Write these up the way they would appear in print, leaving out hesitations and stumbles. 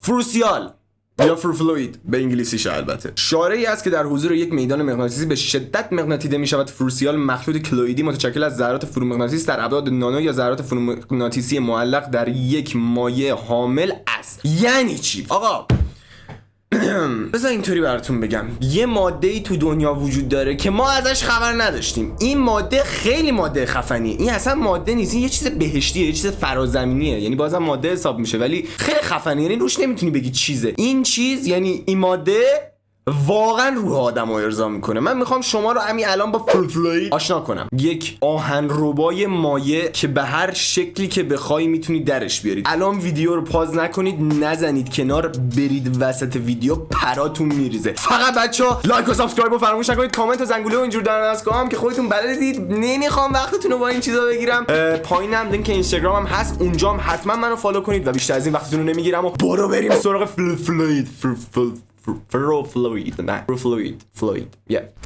فروسیال یا فلوید به انگلیسیش البته شارعی است که در حضور یک میدان مغناطیسی به شدت مغناطیده می شود. فروسیال مخلوط کلویدی متشکل از ذرات فرومغناطیسی در ابعاد نانو یا ذرات فرومغناطیسی معلق در یک مایع حامل است. یعنی چی آقا؟ بذار اینطوری براتون بگم، یه ماده‌ای تو دنیا وجود داره که ما ازش خبر نداشتیم. این ماده خیلی ماده خفنیه. این اصلا ماده نیست، این یه چیز بهشتیه، یه چیز فرازمینیه. یعنی بازم ماده حساب میشه ولی خیلی خفنیه. یعنی روش نمیتونی بگی چیزه. این چیز یعنی این ماده واقعا روح آدمو ارضا میکنه. من میخوام شما رو همین الان با فلوید آشنا کنم. یک آهنربای مایع که به هر شکلی که بخوای میتونید درش بیارید. الان ویدیو رو پاز نکنید، نزنید کنار، برید وسط ویدیو، پراتون میریزه. فقط بچا لایک و سابسکرایب رو فراموش نکنید، کامنت و زنگوله و اینجور در دستگاه هم که خودتون بلدید. نمیخوام وقتتون رو با این چیزا بگیرم. پایینم لینک اینستاگرامم هست، اونجام حتما منو فالو کنید و بیشتر از این وقتتون رو نمیگیرم و برو بریم سراغ فلوید. فلوید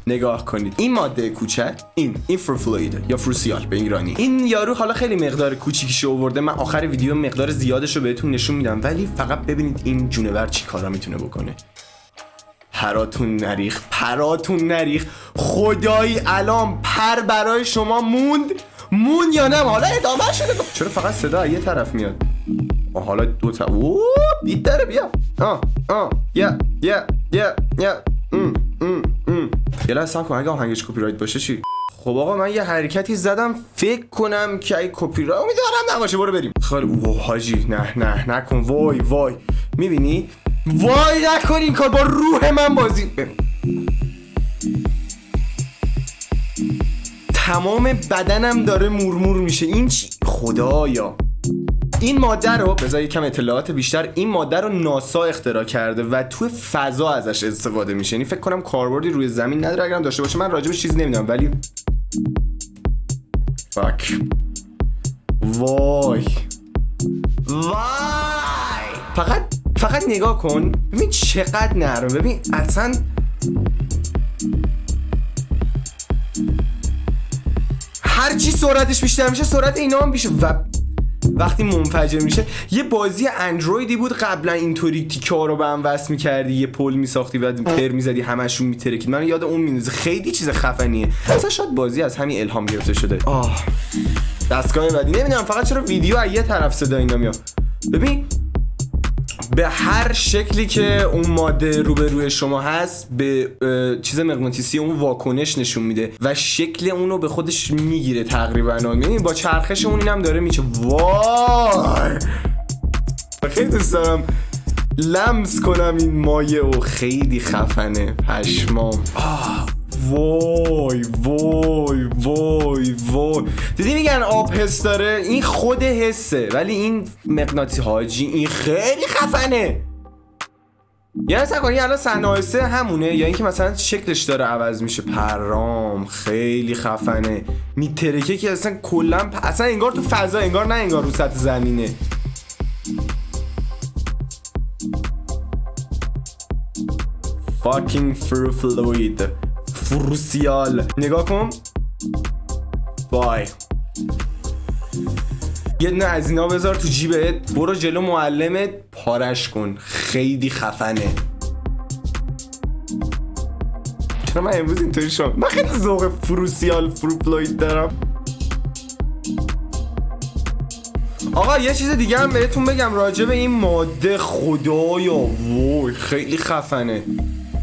نگاه کنید. این ماده کوچک این فلوید یا فروسیال به ایرانی. این یارو حالا خیلی مقدار کوچیکیشو آورده، من آخر ویدیو مقدار زیادشو بهتون نشون میدم، ولی فقط ببینید این جونور چی کارا میتونه بکنه. پراتون نریخ خدایی الان پر برای شما موند یا نه؟ حالا ادامه شده. چرا فقط صدا یه طرف میاد؟ حالا دو تا بیت داره. بیا یه لحظه صبر کن، اگه آهنگش کپی رایت باشه چی؟ خب آقا من یه حرکتی زدم فکر کنم که ای کپی رایت امیدوارم نباشه. برو بریم. خیلی حاجی نه نکن. وای میبینی؟ وای نکن این کار با روح من بازی. تمام بدنم داره مورمور میشه. این چی؟ خدایا این ماده رو بذار یکم اطلاعات بیشتر. این ماده رو ناسا اختراع کرده و تو فضا ازش استفاده میشه. یعنی فکر کنم کاربردی روی زمین نداره، اگرم داشته باشه من راجبش چیز نمیدونم، ولی فاک وای فقط نگاه کن ببین چقدر نرم. ببین اصلا هرچی سرعتش بیشتر میشه سرعت اینا هم بیشه و وقتی منفجر میشه. یه بازی اندرویدی بود قبلا اینطوری تیکا رو به هم وصل می‌کردی، یه پل می‌ساختی و پر می‌زدی همشون میترکید. من یاد اون میندازه. خیلی چیز خفنیه. اصلا شاید بازی از همین الهام گرفته شده. دستگاه بعدی نمیدونم فقط چرا ویدیو از یه طرف صدا اینا میاد. ببین به هر شکلی که اون ماده روبروی شما هست به چیز مغناطیسی اون واکنش نشون میده و شکل اونو به خودش میگیره تقریبا. یعنی با چرخش اون اینم داره میشه. وای خیلی دوست دارم لمس کنم این مایع و خیلی خفنه. پشمام. وای دیدی میگن آب حس داره؟ این خود حسه ولی این مغناطیسی حاجی این خیلی خفنه. یعنی اصلا کنی الان صحنه همونه یا اینکه مثلا شکلش داره عوض میشه؟ پرام خیلی خفنه. میترکه که اصلا کلا اصلا انگار تو فضا، انگار نه انگار رو سطح زمینه. fucking fluid فروسیال نگاه کن. وای یه دونه از اینا بذار تو جیبت، برو جلو معلمت پارش کن. خیلی خفنه. چرا من امروز اینطوری شدم؟ من خیلی ذوق فلوید دارم. آقا یه چیز دیگه هم بهتون بگم راجع به این ماده. خدایا وای خیلی خفنه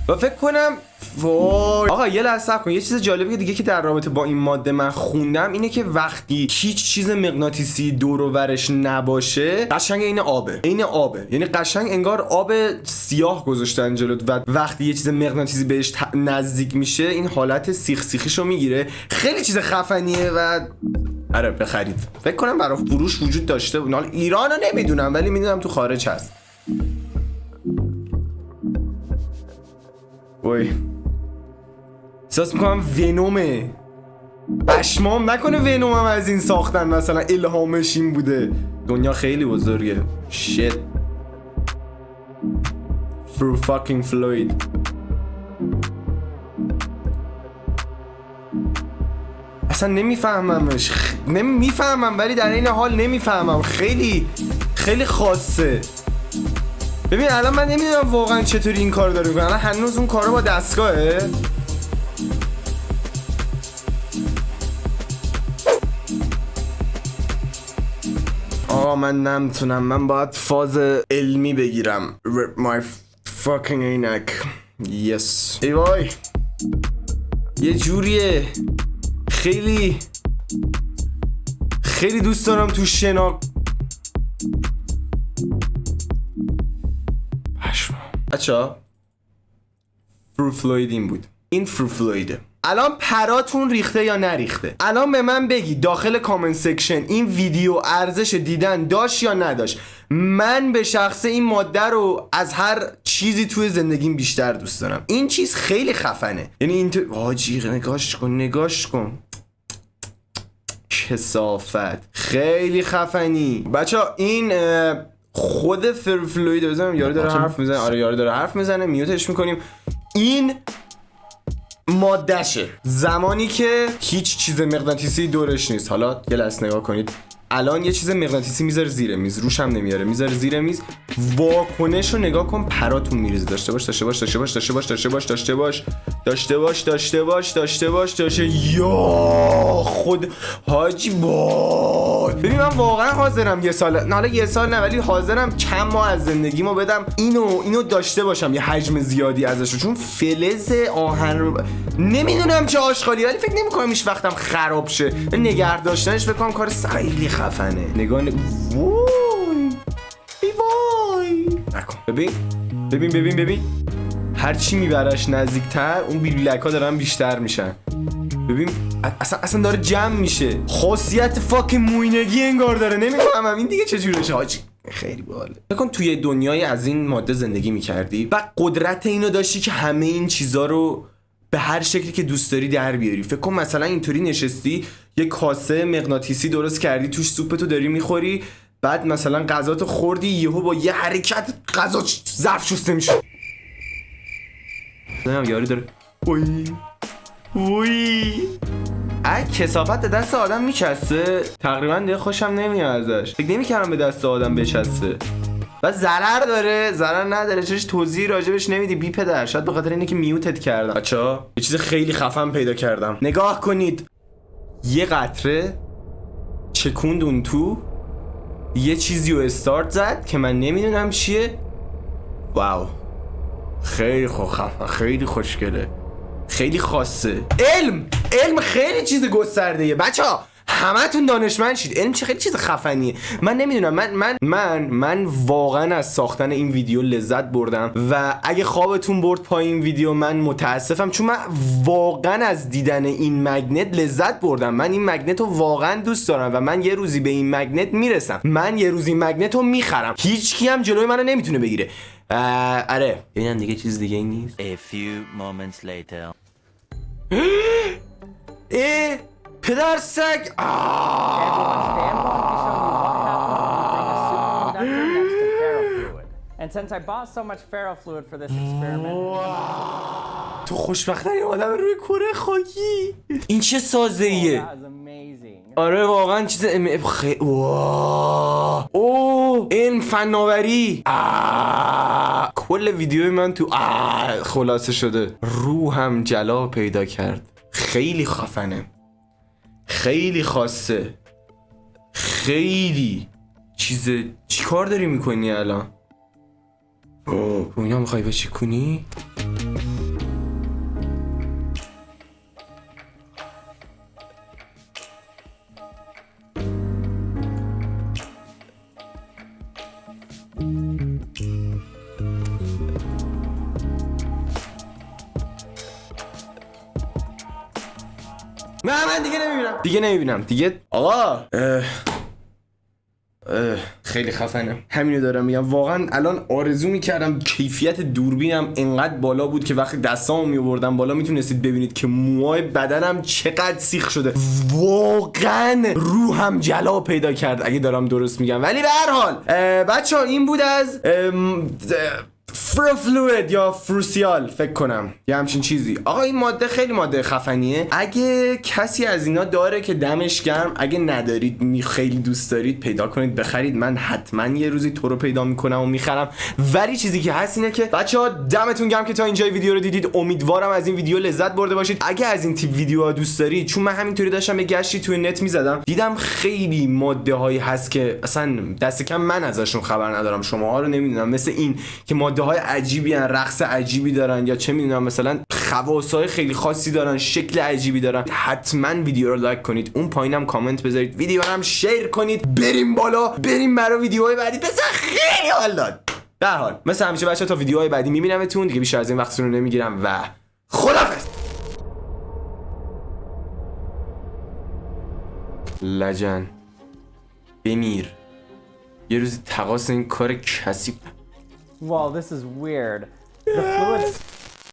و فکر کنم وای آقا یه لحظه صبر کن. یه چیز جالبی دیگه که در رابطه با این ماده من خوندم اینه که وقتی هیچ چیز مغناطیسی دور و برش نباشه قشنگ این آبه. یعنی قشنگ انگار آب سیاه گذاشتن جلوت و وقتی یه چیز مغناطیسی بهش نزدیک میشه این حالت سیخ سیخیشو میگیره. خیلی چیز خفنیه و آره بخرید. فکر کنم برای فروش وجود داشته. حالا ایرانو نمیدونم ولی میدونم تو خارج هست. وای احساس میکنم ونومه. پشمام نکنه ونوم هم از این ساختن مثلا الهامش این بوده. دنیا خیلی بزرگه. shit fucking fluid. اصلا نمیفهممش. میفهمم ولی در این حال نمیفهمم. خیلی خاصه. ببین الان من نمیدونم واقعا چطوری این کار داره میکنه. الان هنوز اون کارا با دستگاهه. من نمیتونم، من باید فاز علمی بگیرم. Rip my fucking عینک. Yes. ای وای یه جوریه خیلی دوست دارم تو پشما. بچه‌ها فرو فلوید این بود. این فرو فلویده. الان پراتون ریخته یا نریخته؟ الان به من بگی داخل کامنت سکشن این ویدیو ارزش دیدن داشت یا نداشت. من به شخصه این ماده رو از هر چیزی توی زندگیم بیشتر دوست دارم. این چیز خیلی خفنه. یعنی این حاجی نگاش کن کثافت. خیلی خفنی بچه‌ها. این خود فرفلوید بزنم. یارو داره حرف میزنه. آره یارو داره حرف میزنه. میوتش میکنیم. این مادهشه زمانی که هیچ چیز مغناطیسی دورش نیست. حالا یه لحظه نگاه کنید. الان یه چیز مغناطیسی میذاره زیر میز، روش هم نمیاره، میذاره زیر میز. واکنش رو نگاه کن، پراتون میریزه. داشته باش. یا خود حاجی با. ببین من واقعا حاضرم یه سال، نه حالا یه سال نه ولی حاضرم چند ماه از زندگیمو بدم اینو داشته باشم، یه حجم زیادی ازش، چون فلز آهن رو نمیدونم چه آشغالی، ولی فکر نمی‌کنم هیچ وقتم خراب شه. نگه داشتنش فکر کنم کار خیلی خفنه. نگاه وای نکن. ببین هر چی میبرش نزدیکتر اون بیلولک‌ها دارن بیشتر میشن. ببین اصلا داره جمع میشه. خاصیت فاک موینگی انگار داره. نمیفهمم این دیگه چجوریه حاجی. خیلی باحاله. فکر کن توی دنیای از این ماده زندگی میکردی و قدرت اینو داشتی که همه این چیزا رو به هر شکلی که دوست داری در بیاری. فکر کن مثلا اینطوری نشستی یه کاسه مغناطیسی درست کردی، توش سوپتو داری میخوری، بعد مثلا غذاتو خوردی، یهو با یه حرکت غذا ظرف شسته میشه. یاری داره وای کثافت به دست آدم میچسته. تقریبا دیگه خوشم نمیاد ازش. فکر نمی‌کردم به دست آدم بچسته. و ضرر داره، ضرر نداره. چرا توضیح راجبش نمیدی بی پدر؟ شاید به خاطر اینه که میوتت کردم. بچه‌ها یه چیز خیلی خفن پیدا کردم. نگاه کنید. یه قطره چکوند اون تو، یه چیزی رو استارت زد که من نمیدونم چیه. واو خیلی خفن، خیلی خوشگله، خیلی خاصه. علم خیلی چیز گسترده‌ایه بچه‌ها. همتون دانشمند شید. علم چه خیلی چیز خفنیه. من نمیدونم، من واقعا از ساختن این ویدیو لذت بردم و اگه خوابتون برد پایین ویدیو من متاسفم، چون من واقعا از دیدن این مگنت لذت بردم. من این مگنت رو واقعا دوست دارم و من یه روزی به این مگنت میرسم. من یه روزی این مگنت رو میخرم. هیچکی هم جلوی منو نمیتونه بگیره. آره ببینم دیگه چیز دیگه ای نیست. A few moments later. پدر سگ. And since I bought so much ferrofluid for this experiment. تو خوشبخت‌ترین آدم روی کره خاکی. این چه سازه‌ایه؟ آره واقعا چیز این فناوری. کل ویدیوی من تو خلاصه شده. روحم جلا پیدا کرد. خیلی خفنه، خیلی خاصه، خیلی چیزه. چی کار داری میکنی الان؟ رویا میخوای بچی کنی؟ من دیگه نمیبینم دیگه. آقا خیلی خفنه. همینو دارم میگم. واقعا الان آرزو میکردم کیفیت دوربینم انقدر بالا بود که وقتی دستامو میوردم بالا میتونستید ببینید که موهای بدنم چقدر سیخ شده. واقعا روحم جلا پیدا کرد اگه دارم درست میگم. ولی به هر حال بچه‌ها این بود از فروفلوید یا فروسیال فکر کنم یه همچین چیزی. آقا این ماده خیلی ماده خفنیه. اگه کسی از اینا داره که دمش گرم، اگه ندارید خیلی دوست دارید پیدا کنید بخرید. من حتما یه روزی تو رو پیدا میکنم و میخرم. ولی چیزی که هست اینه که بچه‌ها دمتون گرم که تا اینجای ویدیو رو دیدید. امیدوارم از این ویدیو لذت برده باشید. اگه از این تیپ ویدیوها دوست دارید، چون من همینطوری داشتم یه گشتی توی نت میزدم، دیدم خیلی ماده هایی هست که اصلا دست کم من ازشون خبر ندارم، شماها رو نمیدونم، مثل این که ماده های عجیبی ان، رقص عجیبی دارن، یا چه میدونم مثلا خواصای خیلی خاصی دارن، شکل عجیبی دارن. حتما ویدیو رو لایک کنید، اون پایینم کامنت بذارید، ویدیو رو هم شیر کنید. بریم بالا، بریم برای ویدیوهای بعدی. بس خیلی حال داد. در حال مثل همیشه بچه‌ها تا ویدیوهای بعدی میبینمتون دیگه. بیشتر از این وقتتون رو نمیگیرم و خدافظ. لجن بمیر. یه روزی تقاس این کار کثیف. Well, this is weird. The fluid